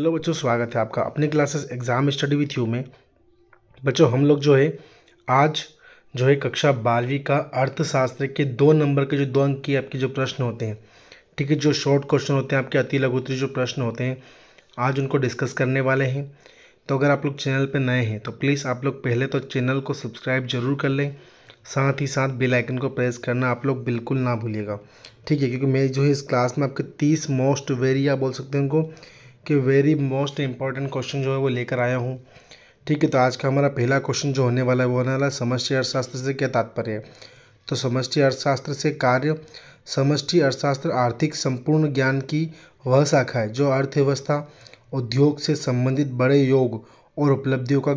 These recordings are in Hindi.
हेलो बच्चों, स्वागत है आपका अपने classes exam study with you में। बच्चों हम लोग जो है आज जो है कक्षा 12वीं का अर्थशास्त्र के 2 नंबर के जो 2 अंक की आपके जो प्रश्न होते हैं, ठीक है, जो शॉर्ट क्वेश्चन होते हैं आपके अति लघुत्तरीय जो प्रश्न होते हैं, आज उनको डिस्कस करने वाले हैं। तो अगर आप लोग चैनल पर नए हैं तो प्लीज़ आप लोग पहले तो चैनल को सब्सक्राइब जरूर कर लें, साथ ही साथ बेल आइकन को प्रेस करना आप लोग बिल्कुल ना भूलिएगा, ठीक है। क्योंकि मैं जो है इस क्लास में आपके 30 मोस्ट वेरी आप बोल सकते हैं उनको कि वेरी मोस्ट इंपॉर्टेंट क्वेश्चन जो है वो लेकर आया हूँ, ठीक है। तो आज का हमारा पहला क्वेश्चन जो होने वाला है वो होने वाला है समष्टि अर्थशास्त्र से क्या तात्पर्य है। तो समष्टि अर्थशास्त्र से कार्य, समष्टि अर्थशास्त्र आर्थिक संपूर्ण ज्ञान की वह शाखा है जो अर्थव्यवस्था, उद्योग से संबंधित बड़े योग और उपलब्धियों का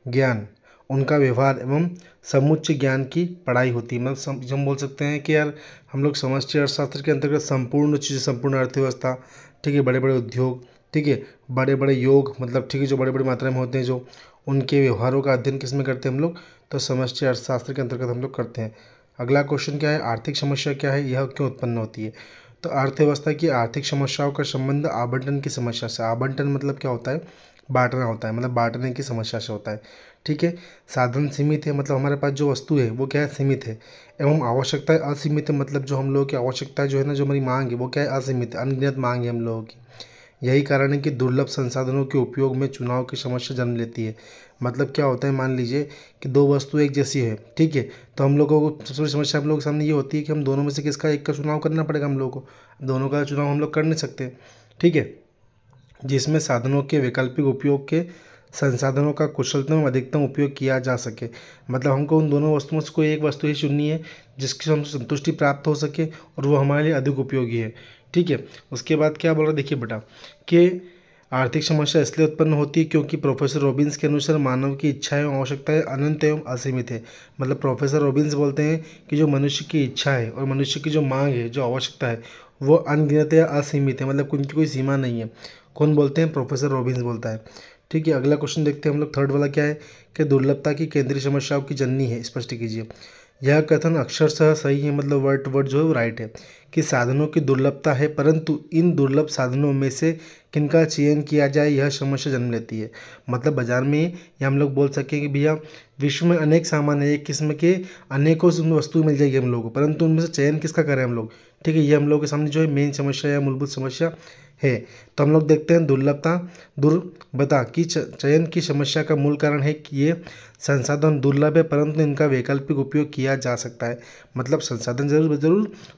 ज्ञान, उनका व्यवहार एवं समुच्चय ज्ञान की पढ़ाई होती है। मतलब हम बोल सकते हैं कि यार हम लोग समष्टि अर्थशास्त्र के अंतर्गत संपूर्ण चीज़, संपूर्ण अर्थव्यवस्था, ठीक है, बड़े बड़े उद्योग, ठीक है, बड़े बड़े योग, मतलब ठीक है, जो बड़े बड़े मात्रा में होते हैं जो उनके व्यवहारों का अध्ययन किस में करते हैं हम लोग, तो समष्टि अर्थशास्त्र के अंतर्गत हम लोग करते हैं। अगला क्वेश्चन क्या है, आर्थिक समस्या क्या है, यह क्यों उत्पन्न होती है। तो अर्थव्यवस्था की आर्थिक समस्याओं का संबंध आवंटन की समस्या से, आवंटन मतलब क्या होता है, बांटना होता है, मतलब बांटने की समस्या से होता है, ठीक है। साधन सीमित है, मतलब हमारे पास जो वस्तु है वो क्या है, सीमित है, एवं आवश्यकता असीमित है, मतलब जो हम लोगों की आवश्यकता जो है ना, जो हमारी मांग है वो क्या है, असीमित, अनगिनत मांग है हम लोगों की। यही कारण है कि दुर्लभ संसाधनों के उपयोग में चुनाव की समस्या जन्म लेती है। मतलब क्या होता है, मान लीजिए कि दो वस्तु एक जैसी है, ठीक है, तो हम लोगों को सबसे बड़ी समस्या हम लोगों के सामने ये होती है कि हम दोनों में से किसका एक का चुनाव करना पड़ेगा हम लोगों को। दोनों का चुनाव हम लोग कर नहीं सकते, ठीक है। जिसमें साधनों के वैकल्पिक उपयोग के संसाधनों का कुशलतम अधिकतम उपयोग किया जा सके। मतलब हमको उन दोनों वस्तुओं से कोई एक वस्तु ही चुननी है जिसकी हमसे संतुष्टि प्राप्त हो सके और वो हमारे लिए अधिक उपयोगी है, ठीक है। उसके बाद क्या बोल रहा है, देखिए बेटा कि आर्थिक समस्या इसलिए उत्पन्न होती है क्योंकि प्रोफेसर रॉबिन्स के अनुसार मानव की इच्छाएं एवं आवश्यकताएं अनंत एवं असीमित है। मतलब प्रोफेसर रॉबिन्स बोलते हैं कि जो मनुष्य की इच्छा है और मनुष्य की जो मांग है, जो आवश्यकता है, वो अनगिनत या असीमित है, मतलब उनकी कोई सीमा नहीं है। कौन बोलते हैं, प्रोफेसर रॉबिन्स बोलता है, ठीक है। अगला क्वेश्चन देखते हैं हम लोग, थर्ड वाला क्या है कि दुर्लभता की केंद्रीय समस्याओं की जननी है, स्पष्ट कीजिए। यह कथन अक्षरशः सही है, मतलब वर्ड टू वर्ड जो है वो राइट है कि साधनों की दुर्लभता है, परंतु इन दुर्लभ साधनों में से किनका चयन किया जाए यह समस्या जन्म लेती है। मतलब बाजार में या हम लोग बोल सकें कि भैया विश्व में अनेक सामान है, एक किस्म के अनेकों वस्तु मिल जाएगी हम लोग को, परंतु उनमें से चयन किसका करें हम लोग, ठीक है। ये हम लोग के सामने जो है मेन समस्या या मूलभूत समस्या है। तो हम लोग देखते हैं दुर्लभता की चयन की समस्या का मूल कारण है कि ये संसाधन दुर्लभ है परंतु इनका वैकल्पिक उपयोग किया जा सकता है। मतलब संसाधन जरूर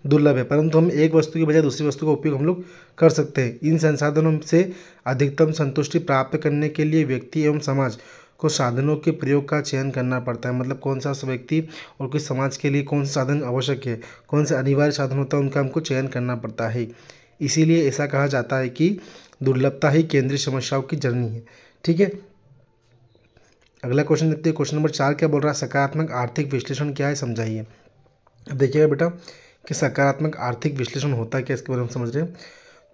दुर्लभ है परंतु हम एक वस्तु की बजाय दूसरी वस्तु का उपयोग हम लोग कर सकते हैं। इन संसाधनों से अधिकतम संतुष्टि प्राप्त करने के लिए व्यक्ति एवं समाज को साधनों के प्रयोग का चयन करना पड़ता है। मतलब कौन सा व्यक्ति और किस समाज के लिए कौन सा साधन आवश्यक है, कौन से अनिवार्य साधन होता है, उनका हमको चयन करना पड़ता है। इसीलिए ऐसा कहा जाता है कि दुर्लभता ही केंद्रीय समस्याओं की जननी है, ठीक है। अगला क्वेश्चन देखते हैं, क्वेश्चन नंबर 4 क्या बोल रहा है, सकारात्मक आर्थिक विश्लेषण क्या है, समझाइए। अब देखिएगा बेटा कि सकारात्मक आर्थिक विश्लेषण होता है क्या, इसके बारे में समझ रहे हैं।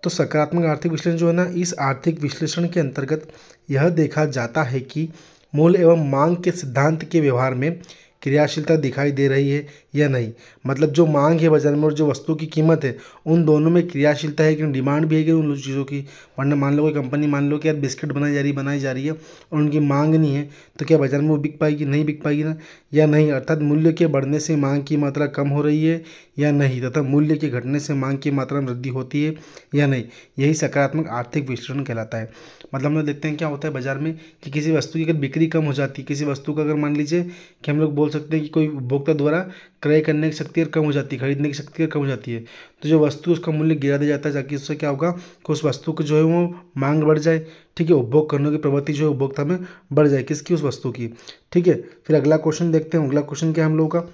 तो सकारात्मक आर्थिक विश्लेषण जो है ना, इस आर्थिक विश्लेषण के अंतर्गत यह देखा जाता है कि मूल एवं मांग के सिद्धांत के व्यवहार में क्रियाशीलता दिखाई दे रही है या नहीं। मतलब जो मांग है बाजार में और जो वस्तु की कीमत है, उन दोनों में क्रियाशीलता है कि डिमांड भी है कि उन चीज़ों की। वरना मान लो कोई कंपनी, मान लो कि यार बिस्किट बनाई जा रही है और उनकी मांग नहीं है, तो क्या बाजार में वो बिक पाएगी, नहीं बिक पाएगी ना, या नहीं। अर्थात मूल्य के बढ़ने से मांग की मात्रा कम हो रही है या नहीं, तथा मूल्य के घटने से मांग की मात्रा में वृद्धि होती है या नहीं। यही सकारात्मक आर्थिक विश्लेषण कहलाता है। मतलब हम लोग देखते हैं क्या होता है बाजार में कि किसी वस्तु की अगर बिक्री कम हो जाती है, किसी वस्तु का अगर मान लीजिए कि हम लोग बोल सकते हैं कि कोई उपभोक्ता द्वारा क्रय करने की शक्ति कम हो जाती है, खरीदने की शक्ति कम हो जाती है, तो जो वस्तु उसका मूल्य गिरा दिया जाता है, ताकि उससे क्या होगा कि उस वस्तु को जो है वो मांग बढ़ जाए, ठीक है, उपभोग करने की प्रवृत्ति जो है उपभोक्ता में बढ़ जाए, किसकी, उस वस्तु की, ठीक है। फिर अगला क्वेश्चन देखते हैं, अगला क्वेश्चन क्या है हम लोगों का,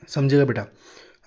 समझिएगा बेटा।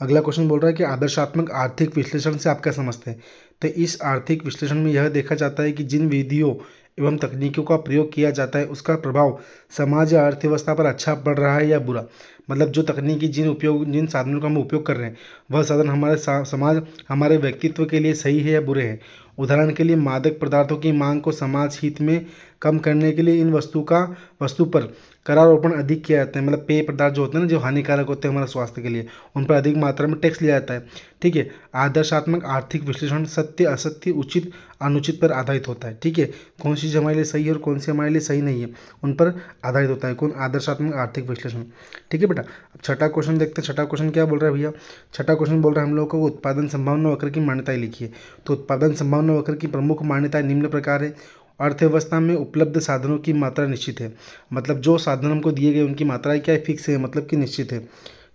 अगला क्वेश्चन बोल रहा है कि आदर्शात्मक आर्थिक विश्लेषण से आप क्या समझते हैं। तो इस आर्थिक विश्लेषण में यह देखा जाता है कि जिन विधियों एवं तकनीकों का प्रयोग किया जाता है उसका प्रभाव समाज या अर्थव्यवस्था पर अच्छा पड़ रहा है या बुरा। मतलब जो तकनीकी जिन साधनों का हम उपयोग कर रहे हैं वह साधन हमारे समाज, हमारे व्यक्तित्व के लिए सही है या बुरे हैं। उदाहरण के लिए मादक पदार्थों की मांग को समाज हित में कम करने के लिए इन वस्तु पर करारोपण अधिक किया जाता है। मतलब पेय पदार्थ जो होते हैं ना, जो हानिकारक होते हैं हमारे स्वास्थ्य के लिए, उन पर अधिक मात्रा में टैक्स लिया जाता है, ठीक है। आदर्शात्मक आर्थिक विश्लेषण सत्य असत्य उचित अनुचित पर आधारित होता है। ठीक है, कौन सी चीज़ हमारे लिए सही है और कौन सी हमारे लिए सही नहीं है, उन पर आधारित होता है कौन, आदर्शात्मक आर्थिक विश्लेषण। ठीक है बेटा, अब छठा क्वेश्चन देखते हैं। छठा क्वेश्चन क्या बोल रहा है भैया, छठा क्वेश्चन बोल रहा है हम लोग को उत्पादन संभावना वक्र की मान्यताएं लिखिए। तो उत्पादन संभावना वक्र की प्रमुख मान्यताएं निम्न प्रकार है। अर्थव्यवस्था में उपलब्ध साधनों की मात्रा निश्चित है, मतलब जो साधन हमको दिए गए उनकी मात्राएं क्या है, फिक्स है, मतलब कि निश्चित है।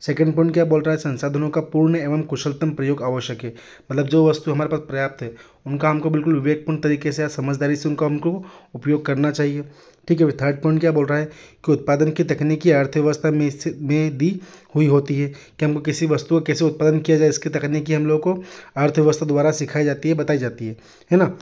सेकंड पॉइंट क्या बोल रहा है, संसाधनों का पूर्ण एवं कुशलतम प्रयोग आवश्यक है, मतलब जो वस्तु हमारे पास पर्याप्त है उनका हमको बिल्कुल विवेकपूर्ण तरीके से या समझदारी से उनका हमको उपयोग करना चाहिए। ठीक है, थर्ड पॉइंट क्या बोल रहा है कि उत्पादन की तकनीकी अर्थव्यवस्था में दी हुई होती है, कि हमको किसी वस्तु का कैसे उत्पादन किया जाए इसकी तकनीकी हम लोग को अर्थव्यवस्था द्वारा सिखाई जाती है, बताई जाती है ना।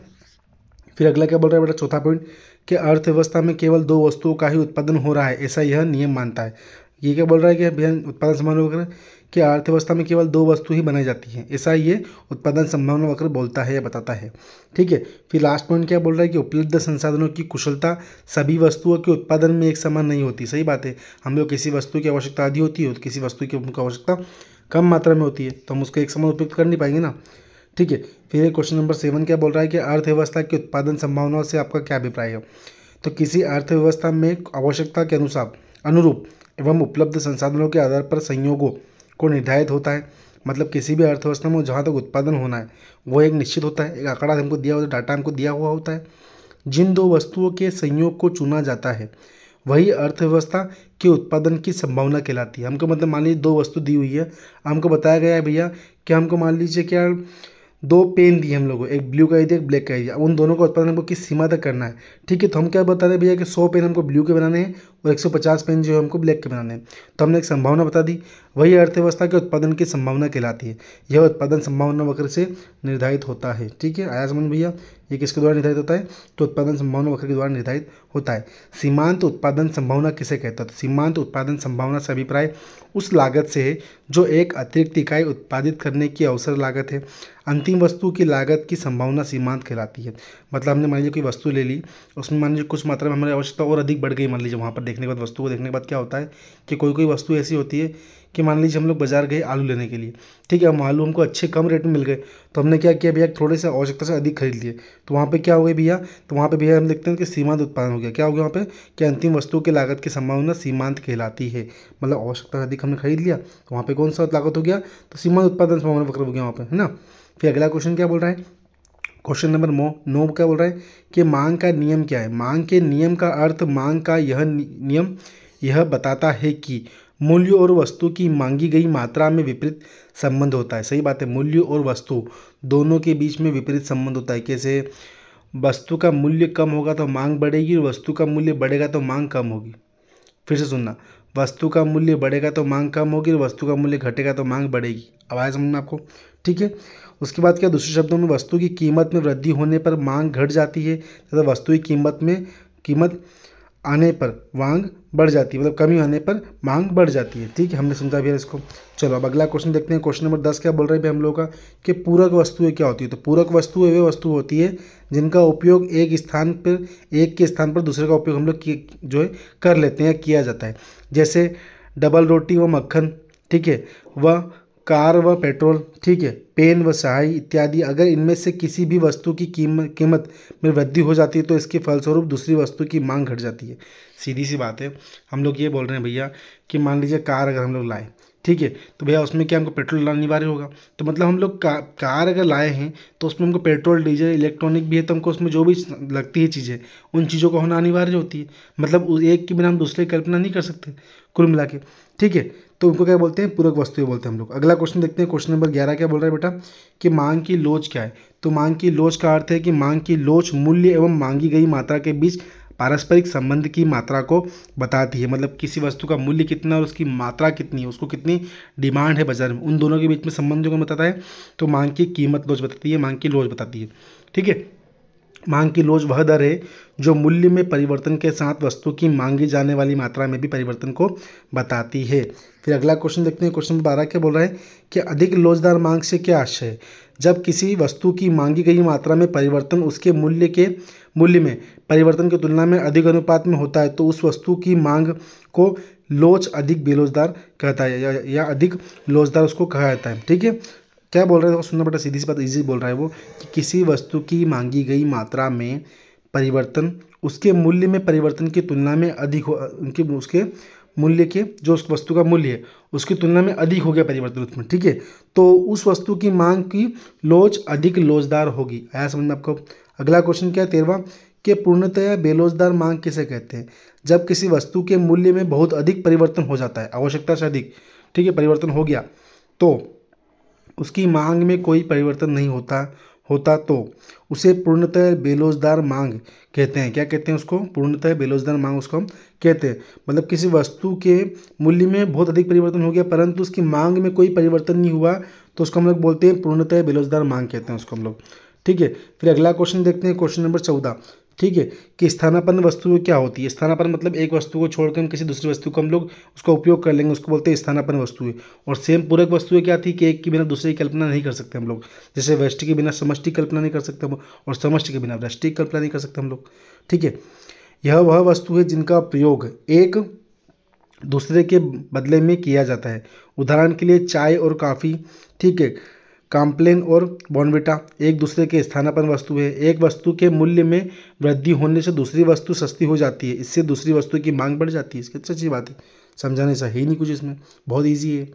फिर अगला क्या बोल रहा है बेटा, चौथा पॉइंट कि अर्थव्यवस्था में केवल दो वस्तुओं का ही उत्पादन हो रहा है, ऐसा यह नियम मानता है। ये क्या बोल रहा है कि भैया उत्पादन संभावना वक्र कि अर्थव्यवस्था में केवल दो वस्तु ही बनाई जाती है, ऐसा ये उत्पादन संभावना वक्र बोलता है या बताता है। ठीक है, फिर लास्ट पॉइंट क्या बोल रहा है कि उपलब्ध संसाधनों की कुशलता सभी वस्तुओं के उत्पादन में एक समान नहीं होती। सही बात है, हम लोग किसी वस्तु की आवश्यकता आधी होती है तो किसी वस्तु की आवश्यकता कम मात्रा में होती है, तो हम उसको एक समान उपयोग कर नहीं पाएंगे ना। ठीक है, फिर क्वेश्चन नंबर 7 क्या बोल रहा है कि अर्थव्यवस्था की उत्पादन संभावनाओं से आपका क्या अभिप्राय है। तो किसी अर्थव्यवस्था में आवश्यकता के अनुरूप एवं उपलब्ध संसाधनों के आधार पर संयोगों को निर्धारित होता है, मतलब किसी भी अर्थव्यवस्था में जहाँ तक उत्पादन होना है वो एक निश्चित होता है, एक आंकड़ा हमको दिया होता है, डाटा हमको दिया हुआ होता है। जिन दो वस्तुओं के संयोग को चुना जाता है वही अर्थव्यवस्था के उत्पादन की संभावना कहलाती है। हमको मतलब मान लीजिए दो वस्तु दी हुई है, हमको बताया गया है भैया कि हमको मान लीजिए क्या दो पेन दिए हम लोग को, एक ब्लू का दिया एक ब्लैक का दिया, उन दोनों का उत्पादन हमको किस सीमा तक करना है। ठीक है, तो हम क्या बता रहे हैं भैया कि 100 पेन हमको ब्लू के बनाने हैं और 150 पेन जो है हमको ब्लैक के बनाने हैं, तो हमने एक संभावना बता दी, वही अर्थव्यवस्था के उत्पादन की संभावना कहलाती है। यह उत्पादन संभावना वक्र से निर्धारित होता है। ठीक है, आया समझ भैया, ये किसके द्वारा निर्धारित होता है, तो उत्पादन संभावना वक्र के द्वारा निर्धारित होता है। सीमांत उत्पादन संभावना किसे कहता है, तो सीमांत उत्पादन संभावना से अभिप्राय उस लागत से है जो एक अतिरिक्त इकाई उत्पादित करने की अवसर लागत है। अंतिम वस्तु की लागत की संभावना सीमांत कहलाती है। मतलब हमने मान लीजिए कोई वस्तु ले ली, उसमें मान लीजिए कुछ मात्रा में हमारी आवश्यकता और अधिक बढ़ गई, मान लीजिए वहाँ पर देखने के बाद वस्तु को देखने के बाद क्या होता है कि कोई कोई वस्तु ऐसी होती है कि मान लीजिए हम लोग बाजार गए आलू लेने के लिए। ठीक है, हम आलू हमको अच्छे कम रेट में मिल गए, तो हमने क्या किया भैया, थोड़े से आवश्यकता से अधिक खरीद लिए, तो वहाँ पे क्या हो गया भैया, तो वहाँ पे भैया हम देखते हैं कि सीमांत उत्पादन हो गया। क्या हो गया वहाँ पे कि अंतिम वस्तु की लागत की संभावना सीमांत कहलाती है। मतलब आवश्यकता से अधिक हमने खरीद लिया तो वहाँ पे कौन सा लागत हो गया, तो सीमांत उत्पादन संभावना वक्र हो गया वहाँ पे, है ना। फिर अगला क्वेश्चन क्या बोल रहा है, क्वेश्चन नंबर 9 क्या बोल रहा है कि मांग का नियम क्या है। मांग के नियम का अर्थ मांग का यह नियम यह बताता है कि मूल्य और वस्तु की मांगी गई मात्रा में विपरीत संबंध होता है। सही बात है, मूल्य और वस्तु दोनों के बीच में विपरीत संबंध होता है। कैसे, वस्तु का मूल्य कम होगा तो मांग बढ़ेगी और वस्तु का मूल्य बढ़ेगा तो मांग कम होगी। फिर से सुनना, वस्तु का मूल्य बढ़ेगा तो मांग कम होगी और वस्तु का मूल्य घटेगा तो मांग बढ़ेगी। अब आया समझ में आपको। ठीक है, उसके बाद क्या, दूसरे शब्दों में वस्तु की कीमत में वृद्धि होने पर मांग घट जाती है तथा वस्तु की कीमत आने पर मांग बढ़ जाती है, मतलब कमी आने पर मांग बढ़ जाती है। ठीक है, हमने समझा भैया इसको। चलो अब अगला क्वेश्चन देखते हैं। क्वेश्चन नंबर 10 क्या बोल रहे हैं हम लोग का कि पूरक वस्तुएं क्या होती है। तो पूरक वस्तुएं वे वस्तु होती है जिनका उपयोग एक के स्थान पर दूसरे का उपयोग हम लोग जो है कर लेते हैं, किया जाता है। जैसे डबल रोटी व मक्खन, ठीक है, वह कार व पेट्रोल, ठीक है, पेन व स्याही इत्यादि। अगर इनमें से किसी भी वस्तु की कीमत में वृद्धि हो जाती है तो इसके फलस्वरूप दूसरी वस्तु की मांग घट जाती है। सीधी सी बात है, हम लोग ये बोल रहे हैं भैया कि मान लीजिए कार अगर हम लोग लाए, ठीक है, तो भैया उसमें क्या हमको पेट्रोल डालना अनिवार्य होगा। तो मतलब हम लोग कार अगर लाए हैं तो उसमें हमको पेट्रोल डीजल इलेक्ट्रॉनिक भी है, तो हमको उसमें जो भी लगती है चीज़ें उन चीज़ों का होना अनिवार्य होती है। मतलब एक के बिना हम दूसरे की कल्पना नहीं कर सकते कुल मिला के। ठीक है, तो उनको क्या बोलते हैं, पूरक वस्तुएं बोलते हैं हम लोग। अगला क्वेश्चन देखते हैं। क्वेश्चन नंबर 11 क्या बोल रहा है बेटा कि मांग की लोच क्या है। तो मांग की लोच का अर्थ है कि मांग की लोच मूल्य एवं मांगी गई मात्रा के बीच पारस्परिक संबंध की मात्रा को बताती है। मतलब किसी वस्तु का मूल्य कितना और उसकी मात्रा कितनी है, उसको कितनी डिमांड है बाजार में, उन दोनों के बीच में संबंध को बताता है। तो मांग की कीमत लोच बताती है, मांग की लोच बताती है। ठीक है, मांग की लोच वह दर है जो मूल्य में परिवर्तन के साथ वस्तु की मांगी जाने वाली मात्रा में भी परिवर्तन को बताती है। फिर अगला क्वेश्चन देखते हैं। क्वेश्चन 12 क्या बोल रहा है कि अधिक लोचदार मांग से क्या आशय है। जब किसी वस्तु की मांगी गई मात्रा में परिवर्तन उसके मूल्य में परिवर्तन की तुलना में अधिक अनुपात में होता है तो उस वस्तु की मांग को लोच अधिक बेलोचदार कहता है या अधिक लोचदार उसको कहा जाता है। ठीक है, क्या बोल रहे हैं, देखो सुनना बेटा, सीधी सी बात, इजी बोल रहा है वो कि किसी वस्तु की मांगी गई मात्रा में परिवर्तन उसके मूल्य में परिवर्तन की तुलना में अधिक हो, उनके उसके मूल्य के जो उस वस्तु का मूल्य है उसकी तुलना में अधिक हो गया परिवर्तन उसमें, ठीक है, तो उस वस्तु की मांग की लोच अधिक लोचदार होगी। आया समझ में आपको। अगला क्वेश्चन क्या है 13वां, कि पूर्णतया बेलोचदार मांग किसे कहते हैं? जब किसी वस्तु के मूल्य में बहुत अधिक परिवर्तन हो जाता है, आवश्यकता से अधिक, ठीक है, परिवर्तन हो गया, तो उसकी मांग में कोई परिवर्तन नहीं होता तो उसे पूर्णतः बेलोचदार मांग कहते हैं। क्या कहते हैं उसको? पूर्णतः बेलोचदार मांग उसको हम कहते हैं। मतलब किसी वस्तु के मूल्य में बहुत अधिक परिवर्तन हो गया परंतु उसकी मांग में कोई परिवर्तन नहीं हुआ तो उसको हम लोग बोलते हैं पूर्णतः बेलोचदार मांग कहते हैं उसको हम लोग, ठीक है। फिर अगला क्वेश्चन देखते हैं, क्वेश्चन नंबर 14, ठीक है, कि स्थानापन्न वस्तु क्या होती है? स्थानापन्न मतलब एक वस्तु को छोड़कर हम किसी दूसरी वस्तु को हम लोग उसका उपयोग कर लेंगे, उसको बोलते हैं स्थानापन्न वस्तुएं। और सेम पूरक वस्तुएं क्या थी कि एक के बिना दूसरे की कल्पना नहीं कर सकते हम लोग, जैसे व्यष्टि के बिना समष्टि कल्पना नहीं कर सकते हम और समष्टि के बिना व्यष्टि की कल्पना नहीं कर सकते हम लोग, ठीक है। यह वह वस्तु है जिनका प्रयोग एक दूसरे के बदले में किया जाता है। उदाहरण के लिए चाय और कॉफ़ी, ठीक है, कॉम्प्लेन और बॉर्नविटा एक दूसरे के स्थानापन्न वस्तु है। एक वस्तु के मूल्य में वृद्धि होने से दूसरी वस्तु सस्ती हो जाती है, इससे दूसरी वस्तु की मांग बढ़ जाती है। इसकी सच्ची बात है, समझाने से ही नहीं कुछ इसमें, बहुत ईजी है,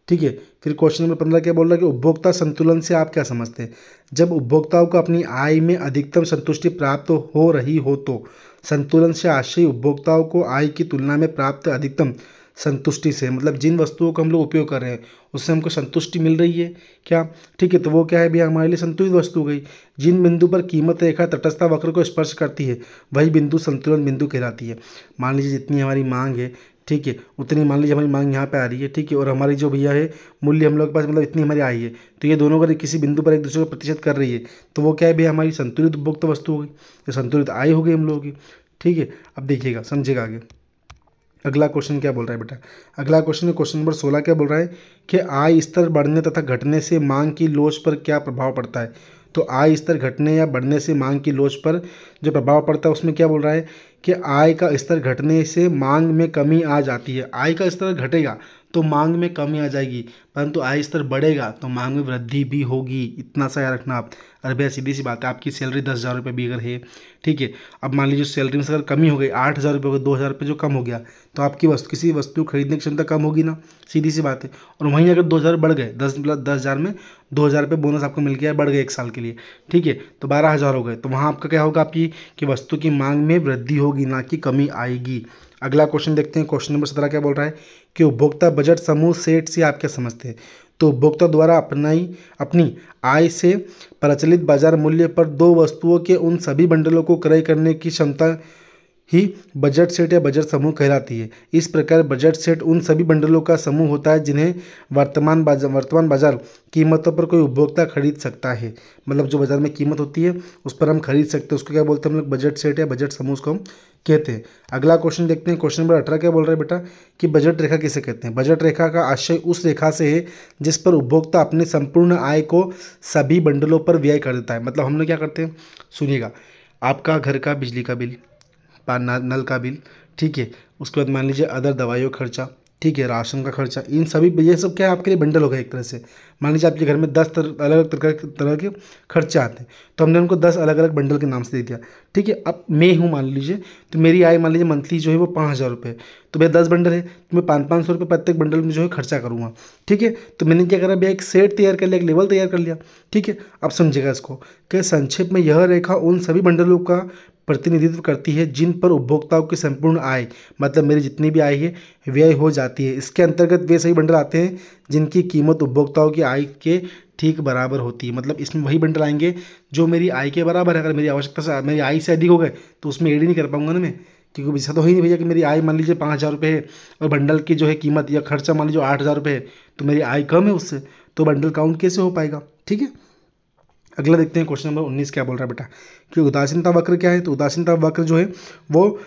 ठीक है। फिर क्वेश्चन नंबर 15 क्या बोल रहा है कि उपभोक्ता संतुलन से आप क्या समझते हैं? जब उपभोक्ताओं को अपनी आय में अधिकतम संतुष्टि प्राप्त हो रही हो तो संतुलन से आशय उपभोक्ताओं को आय की तुलना में प्राप्त अधिकतम संतुष्टि से, मतलब जिन वस्तुओं का हम लोग उपयोग कर रहे हैं उससे हमको संतुष्टि मिल रही है क्या, ठीक है, तो वो क्या है भैया हमारे लिए संतुलित वस्तु हो गई। जिन बिंदु पर कीमत रेखा तटस्थता वक्र को स्पर्श करती है वही बिंदु संतुलन बिंदु कहलाती है। मान लीजिए जितनी हमारी मांग है, ठीक है, उतनी मान लीजिए हमारी मांग यहाँ पे आ रही है, ठीक है, और हमारी जो भैया है मूल्य हम लोग के पास मतलब इतनी हमारी आई है, तो ये दोनों अगर किसी बिंदु पर एक दूसरे को प्रतिशत कर रही है तो वो क्या है भैया हमारी संतुलित उपभोक्ता वस्तु हो गई, तो संतुलित आय हो गई हम लोगों की, ठीक है। अब देखिएगा, समझिएगा आगे अगला क्वेश्चन क्या बोल रहा है बेटा। अगला क्वेश्चन है क्वेश्चन नंबर 16 क्या बोल रहा है कि आय स्तर बढ़ने तथा घटने से मांग की लोच पर क्या प्रभाव पड़ता है? तो आय स्तर घटने या बढ़ने से मांग की लोच पर जो प्रभाव पड़ता है उसमें क्या बोल रहा है कि आय का स्तर घटने से मांग में कमी आ जाती है। आय का स्तर घटेगा तो मांग में कमी आ जाएगी, परंतु आय स्तर बढ़ेगा तो मांग में वृद्धि भी होगी। इतना सा याद रखना आप। अरे भैया सीधी सी बात है, आपकी सैलरी 10,000 रुपये भी अगर है, ठीक है, अब मान लीजिए सैलरी में से अगर कमी हो गई 8,000 रुपये हो गई, 2,000 रुपये जो कम हो गया तो आपकी किसी वस्तु खरीदने की क्षमता कम होगी ना, सीधी सी बात है। और वहीं अगर 2,000 बढ़ गए, 10,000 में 2,000 रुपये बोनस आपको मिल गया, बढ़ गए 1 साल के लिए, ठीक है, तो 12,000 हो गए, तो वहाँ आपका क्या होगा आपकी कि वस्तु की मांग में वृद्धि होगी ना कि कमी आएगी। अगला क्वेश्चन देखते हैं, क्वेश्चन नंबर 17 क्या बोल रहा है कि उपभोक्ता बजट समूह सेट से आप क्या समझते हैं? तो उपभोक्ता द्वारा अपनी आय से प्रचलित बाजार मूल्य पर दो वस्तुओं के उन सभी बंडलों को क्रय करने की क्षमता ही बजट सेट या बजट समूह कहलाती है। इस प्रकार बजट सेट उन सभी बंडलों का समूह होता है जिन्हें वर्तमान बाजार कीमतों पर कोई उपभोक्ता खरीद सकता है। मतलब जो बाजार में कीमत होती है उस पर हम खरीद सकते हैं, उसको क्या बोलते हैं हम लोग? बजट सेट या बजट समूह उसको हम कहते हैं। अगला क्वेश्चन देखते हैं, क्वेश्चन नंबर 18 क्या बोल रहा है बेटा कि बजट रेखा किसे कहते हैं? बजट रेखा का आशय उस रेखा से है जिस पर उपभोक्ता अपनी संपूर्ण आय को सभी बंडलों पर व्यय कर देता है। मतलब हम लोग क्या करते हैं, सुनिएगा, आपका घर का बिजली का बिल, नल का बिल, ठीक है, उसके बाद मान लीजिए अदर दवाइयों का खर्चा, ठीक है, राशन का खर्चा, इन सभी ये सब क्या है आपके लिए बंडल हो गया एक तरह से। मान लीजिए आपके घर में 10 अलग अलग तरह के खर्चे आते हैं तो हमने उनको 10 अलग अलग बंडल के नाम से दे दिया, ठीक है। अब मैं हूँ मान लीजिए, तो मेरी आय मान लीजिए मंथली जो है वो 5,000 रुपये, तो भैया 10 बंडल है तो मैं 500-500 रुपये प्रत्येक बंडल में जो है खर्चा करूँगा, ठीक है। तो मैंने क्या करा भैया, एक सेट तैयार कर लिया, एक लेवल तैयार कर लिया, ठीक है। अब समझिएगा इसको कि संक्षेप में यह रेखा उन सभी बंडलों का प्रतिनिधित्व करती है जिन पर उपभोक्ताओं की संपूर्ण आय, मतलब मेरी जितनी भी आय है, व्यय हो जाती है। इसके अंतर्गत वे सभी बंडल आते हैं जिनकी कीमत उपभोक्ताओं की आय के ठीक बराबर होती है। मतलब इसमें वही बंडल आएंगे जो मेरी आय के बराबर है। अगर मेरी आवश्यकता से मेरी आय से अधिक हो गए तो उसमें एड ही नहीं कर पाऊंगा ना मैं, क्योंकि ऐसा तो ही नहीं भैया कि मेरी आय मान लीजिए 5,000 रुपये है और बंडल की जो है कीमत या खर्चा मान लीजिए 8,000 रुपये है, तो मेरी आय कम है उससे, तो बंडल काउंट कैसे हो पाएगा, ठीक है। अगला देखते हैं, क्वेश्चन नंबर 19 क्या बोल रहा है बेटा कि उदासीनता वक्र क्या है? तो उदासीनता वक्र जो है वो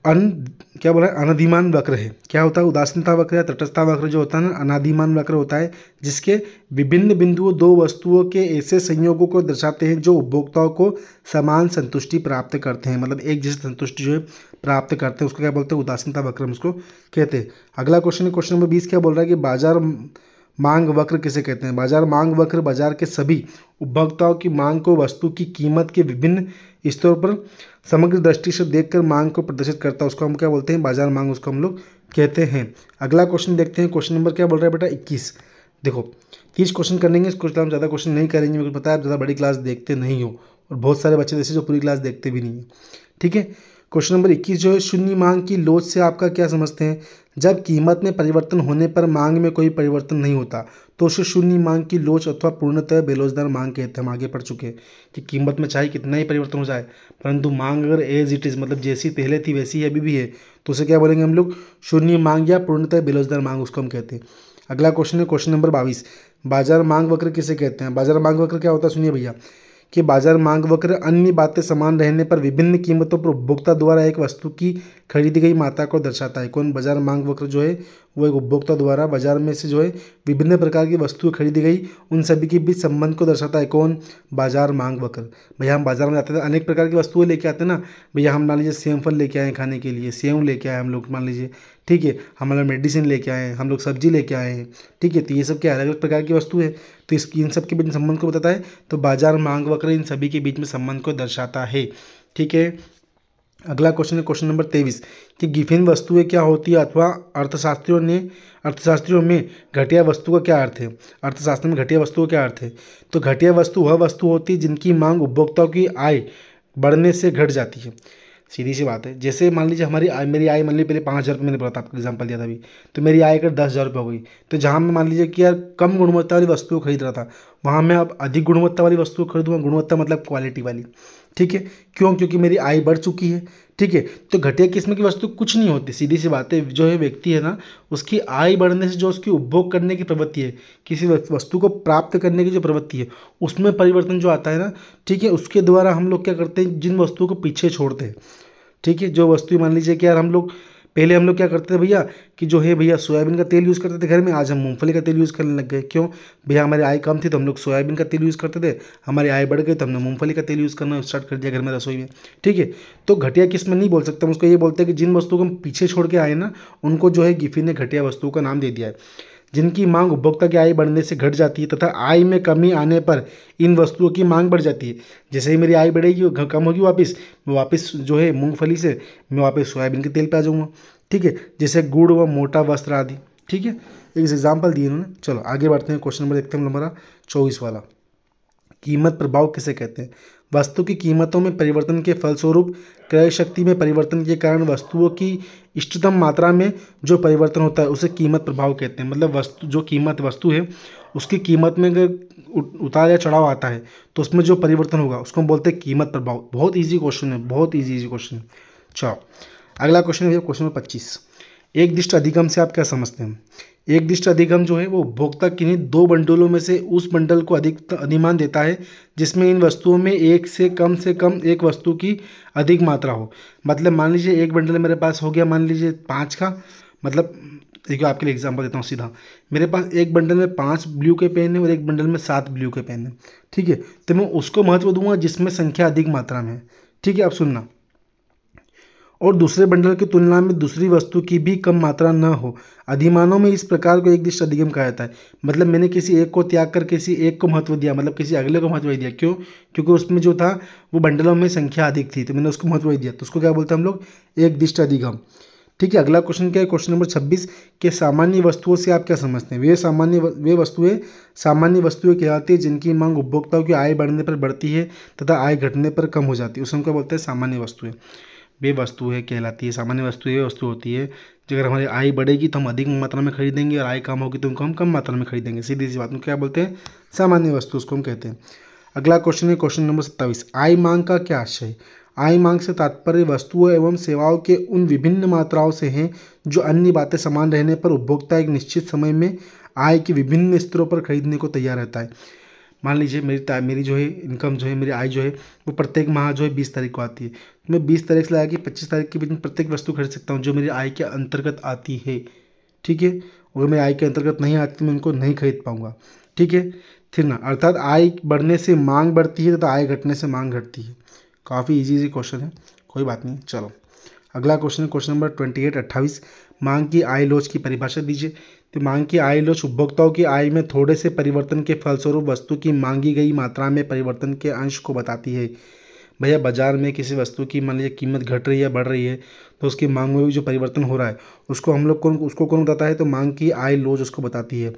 क्या बोल रहा है, अनादिमान वक्र है। क्या होता है उदासीनता वक्र या तटस्थता वक्र जो होता है ना, अनादिमान वक्र होता है जिसके विभिन्न बिंदुओं दो वस्तुओं के ऐसे संयोगों को दर्शाते हैं जो उपभोक्ताओं को समान संतुष्टि प्राप्त करते हैं। मतलब एक जैसी संतुष्टि जो है प्राप्त करते हैं उसको क्या बोलते हैं? उदासीनता वक्र हम उसको कहते हैं। अगला क्वेश्चन है, क्वेश्चन नंबर 20 क्या बोल रहा है कि बाजार मांग वक्र किसे कहते हैं? बाजार मांग वक्र बाजार के सभी उपभोक्ताओं की मांग को वस्तु की कीमत के विभिन्न स्तरों पर समग्र दृष्टि से देखकर मांग को प्रदर्शित करता है, उसको हम क्या बोलते हैं? बाजार मांग, उसको हम लोग कहते हैं। अगला क्वेश्चन देखते हैं। क्वेश्चन नंबर क्या बोल रहा है बेटा? 21। देखो 30 क्वेश्चन करेंगे, इसको हम ज़्यादा क्वेश्चन नहीं करेंगे, मेरे को पता है आप ज़्यादा बड़ी क्लास देखते नहीं हो, और बहुत सारे बच्चे जैसे जो पूरी क्लास देखते भी नहीं है। ठीक है, क्वेश्चन नंबर 21 जो है, शून्य मांग की लोच से आपका क्या समझते हैं? जब कीमत में परिवर्तन होने पर मांग में कोई परिवर्तन नहीं होता तो उसे शून्य मांग की लोच अथवा पूर्णतः बेलोचदार मांग कहते हैं। हम आगे पढ़ चुके हैं कि कीमत में चाहे कितना ही परिवर्तन हो जाए, परंतु मांग अगर एज इट इज़, मतलब जैसी पहले थी वैसी अभी भी है, तो उसे क्या बोलेंगे हम लोग? शून्य मांग या पूर्णतः बेलोचदार मांग, उसको हम कहते हैं। अगला क्वेश्चन है क्वेश्चन नंबर 22। बाजार मांग वक्र किसे कहते हैं? बाजार मांग वक्र क्या होता है? सुनिए भैया, कि बाजार मांग वक्र अन्य बातें समान रहने पर विभिन्न कीमतों पर उपभोक्ता द्वारा एक वस्तु की खरीदी गई मात्रा को दर्शाता है। कौन? बाजार मांग वक्र जो है वो एक उपभोक्ता द्वारा बाजार में से जो है विभिन्न प्रकार की वस्तुएं खरीदी गई उन सभी के बीच संबंध को दर्शाता है। कौन? बाजार मांग वक्र। भैया हम बाजार में जाते हैं अनेक प्रकार की वस्तुएं लेके आते हैं ना भैया, हम मान लीजिए सेम फल लेके आए खाने के लिए, सेव लेके आए हम लोग मान लीजिए, ठीक है, हमारा मेडिसिन लेके आए हैं, हम लोग सब्जी लेके आए हैं, ठीक है, तो ये सब क्या अलग अलग प्रकार की वस्तु है, तो इसकी इन सब के बीच संबंध को बताता है, तो बाजार मांग वक्र इन सभी के बीच में संबंध को दर्शाता है। ठीक है, अगला क्वेश्चन है क्वेश्चन नंबर 23 कि गिफिन वस्तुएं क्या होती है अथवा अर्थशास्त्रियों में घटिया वस्तु का क्या अर्थ है? अर्थशास्त्र में घटिया वस्तु का क्या अर्थ है? तो घटिया वस्तु वह वस्तु होती है जिनकी मांग उपभोक्ताओं की आय बढ़ने से घट जाती है। सीधी सी बात है, जैसे मान लीजिए हमारी आय, मेरी आय मान लीजिए पहले 5,000 रुपये, मैंने आपको एग्जाम्पल दिया था अभी, तो मेरी आय अगर 10,000 रुपये हो गई, तो जहाँ मैं मान लीजिए कि यार कम गुणवत्ता वाली वस्तुएं खरीद रहा था, वहाँ मैं अब अधिक गुणवत्ता वाली वस्तुएं खरीदूँगा। गुणवत्ता मतलब क्वालिटी वाली, ठीक है, क्यों? क्योंकि मेरी आय बढ़ चुकी है। ठीक है, तो घटिया किस्म की वस्तु कुछ नहीं होती, सीधी सी बात है, जो है व्यक्ति है ना, उसकी आय बढ़ने से जो उसकी उपभोग करने की प्रवृत्ति है, किसी वस्तु को प्राप्त करने की जो प्रवृत्ति है, उसमें परिवर्तन जो आता है ना, ठीक है, उसके द्वारा हम लोग क्या करते हैं? जिन वस्तुओं को पीछे छोड़ते हैं, ठीक है, जो वस्तु मान लीजिए कि यार हम लोग पहले हम लोग क्या करते थे भैया कि जो है भैया सोयाबीन का तेल यूज़ करते थे घर में, आज हम मूंगफली का तेल यूज़ करने लग गए। क्यों? भैया हमारी आय कम थी तो हम लोग सोयाबीन का तेल यूज़ करते थे, हमारी आय बढ़ गई तो हमने मूंगफली का तेल यूज़ करना स्टार्ट कर दिया घर में रसोई में। ठीक है, तो घटिया किस्म नहीं बोल सकते हम उसको, ये बोलते हैं कि जिन वस्तुओं को हम पीछे छोड़ के आए ना, उनको जो है गिफिन ने घटिया वस्तुओं का नाम दे दिया है। जिनकी मांग उपभोक्ता की आय बढ़ने से घट जाती है तथा आय में कमी आने पर इन वस्तुओं की मांग बढ़ जाती है। जैसे ही मेरी आय बढ़ेगी, कम होगी, मैं वापस जो है मूंगफली से मैं वापस सोयाबीन के तेल पे आ जाऊँगा। ठीक है, जैसे गुड़ व मोटा वस्त्र आदि। ठीक है, एक एग्जाम्पल दिए इन्होंने। चलो आगे बढ़ते हैं, क्वेश्चन नंबर देखते हैं हमारा 24 वाला। कीमत प्रभाव किसे कहते हैं? वस्तु की कीमतों में परिवर्तन के फलस्वरूप क्रय शक्ति में परिवर्तन के कारण वस्तुओं की इष्टतम मात्रा में जो परिवर्तन होता है उसे कीमत प्रभाव कहते हैं। मतलब वस्तु जो कीमत वस्तु है उसकी कीमत में अगर उतार या चढ़ाव आता है तो उसमें जो परिवर्तन होगा उसको हम बोलते हैं कीमत प्रभाव। बहुत ईजी क्वेश्चन है, बहुत ईजी क्वेश्चन है। चलो अगला क्वेश्चन है क्वेश्चन नंबर 25। एक दिष्ट अधिगम से आप क्या समझते हैं? एक दिष्ट अधिगम जो है वो उपभोक्ता किन्हीं दो बंडलों में से उस बंडल को अधिमान देता है जिसमें इन वस्तुओं में एक से कम एक वस्तु की अधिक मात्रा हो। मतलब मान लीजिए एक बंडल मेरे पास हो गया मान लीजिए 5 का, मतलब देखिए आपके लिए एग्जांपल देता हूँ सीधा। मेरे पास एक बंडल में 5 ब्लू के पेन है और एक बंडल में 7 ब्लू के पेन है। ठीक है, तो मैं उसको महत्व दूंगा जिसमें संख्या अधिक मात्रा में है। ठीक है, अब सुनना। और दूसरे बंडल की तुलना में दूसरी वस्तु की भी कम मात्रा न हो। अधिमानों में इस प्रकार को एक दिष्ट अधिगम कहा जाता है। मतलब मैंने किसी एक को त्याग कर किसी एक को महत्व दिया, मतलब किसी अगले को महत्व दिया। क्यों? क्योंकि उसमें जो था वो बंडलों में संख्या अधिक थी तो मैंने उसको महत्व दिया, तो उसको क्या बोलते हैं हम लोग? एक दिष्ट अधिगम। ठीक है, अगला क्वेश्चन क्या है? क्वेश्चन नंबर 26 के सामान्य वस्तुओं से आप क्या समझते हैं? वे वस्तुएं सामान्य वस्तुएं कहलाती है जिनकी मांग उपभोक्ताओं की आय बढ़ने पर बढ़ती है तथा आय घटने पर कम हो जाती है। उसे हम क्या बोलते हैं? सामान्य वस्तुएं। वे वस्तुएं कहलाती है सामान्य वस्तु। ये वस्तु होती है जो अगर हमारी आय बढ़ेगी तो हम अधिक मात्रा में खरीदेंगे और आय कम होगी तो उनको हम कम मात्रा में खरीदेंगे। सीधी सी बात में क्या बोलते हैं? सामान्य वस्तु, उसको हम कहते हैं। अगला क्वेश्चन है क्वेश्चन नंबर 27। आय मांग का क्या आशय है? आय मांग से तात्पर्य वस्तुओं एवं सेवाओं के उन विभिन्न मात्राओं से हैं जो अन्य बातें समान रहने पर उपभोक्ता एक निश्चित समय में आय के विभिन्न स्तरों पर खरीदने को तैयार रहता है। मान लीजिए मेरी जो है इनकम जो है, मेरी आय जो है वो प्रत्येक माह जो है 20 तारीख को आती है, तो मैं 20 तारीख से लगा कि 25 तारीख के बीच में प्रत्येक वस्तु खरीद सकता हूँ जो मेरी आय के अंतर्गत आती है। ठीक है, अगर मेरी आय के अंतर्गत नहीं आती तो मैं उनको नहीं खरीद पाऊँगा। ठीक है, फिर ना अर्थात आय बढ़ने से मांग बढ़ती है तथा आय घटने से मांग घटती है। काफ़ी इजी क्वेश्चन है, कोई बात नहीं। चलो अगला क्वेश्चन है क्वेश्चन नंबर 28। मांग की आय लोच की परिभाषा दीजिए। तो मांग की आय लोच उपभोक्ताओं की आय में थोड़े से परिवर्तन के फलस्वरूप वस्तु की मांगी गई मात्रा में परिवर्तन के अंश को बताती है। भैया बाजार में किसी वस्तु की मान लीजिए कीमत घट रही है बढ़ रही है, तो उसकी मांग में भी जो परिवर्तन हो रहा है उसको हम लोग कौन बताता है, तो मांग की आय लोच उसको बताती है।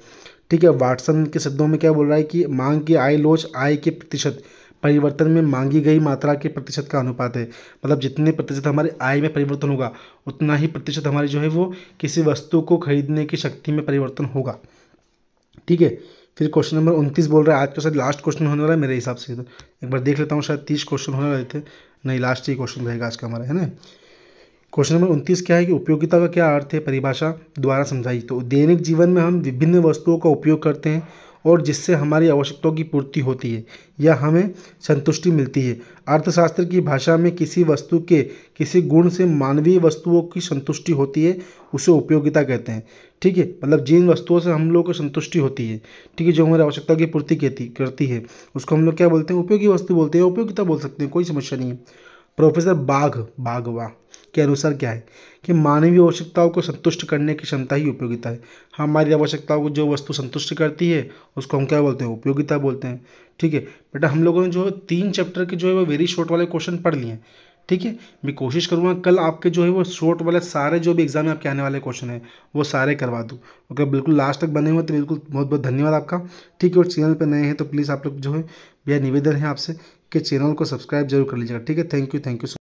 ठीक है, वाटसन के शब्दों में क्या बोल रहा है कि मांग की आय लोच आय के प्रतिशत परिवर्तन में मांगी गई मात्रा के प्रतिशत का अनुपात है। मतलब जितने प्रतिशत हमारे आय में परिवर्तन होगा उतना ही प्रतिशत हमारी जो है वो किसी वस्तु को खरीदने की शक्ति में परिवर्तन होगा। ठीक है, फिर क्वेश्चन नंबर 29 बोल रहा है, आज का शायद लास्ट क्वेश्चन होने वाला है मेरे हिसाब से, तो एक बार देख लेता हूँ, शायद 30 क्वेश्चन होने वाले थे, नहीं लास्ट ही क्वेश्चन रहेगा आज का हमारा, है ना। क्वेश्चन नंबर 29 क्या है कि उपयोगिता का क्या अर्थ है, परिभाषा द्वारा समझाई। तो दैनिक जीवन में हम विभिन्न वस्तुओं का उपयोग करते हैं और जिससे हमारी आवश्यकताओं की पूर्ति होती है या हमें संतुष्टि मिलती है। अर्थशास्त्र की भाषा में किसी वस्तु के किसी गुण से मानवीय वस्तुओं की संतुष्टि होती है उसे उपयोगिता कहते हैं। ठीक है, मतलब जिन वस्तुओं से हम लोग को संतुष्टि होती है, ठीक है, जो हमारी आवश्यकता की पूर्ति करती है उसको हम लोग क्या बोलते हैं, उपयोगी वस्तु बोलते हैं, उपयोगिता बोल सकते हैं, कोई समस्या नहीं है। प्रोफेसर बागवा के अनुसार क्या है कि मानवीय आवश्यकताओं को संतुष्ट करने की क्षमता ही उपयोगिता है। हमारी आवश्यकताओं को जो वस्तु संतुष्ट करती है उसको हम क्या बोलते हैं, उपयोगिता बोलते हैं। ठीक है बेटा, हम लोगों ने जो 3 चैप्टर के जो है वो वेरी शॉर्ट वाले क्वेश्चन पढ़ लिए हैं। ठीक है, मैं कोशिश करूँगा कल आपके जो है वो शॉर्ट वाले सारे जो भी एग्जाम में आपके आने वाले क्वेश्चन हैं वो सारे करवा दूँ। अगर बिल्कुल लास्ट तक बने हुए तो बिल्कुल बहुत बहुत धन्यवाद आपका। ठीक है, और चैनल पर नए हैं तो प्लीज़ आप लोग जो है भैया निवेदन है आपसे कि चैनल को सब्सक्राइब जरूर कर लीजिएगा। ठीक है, थैंक यू।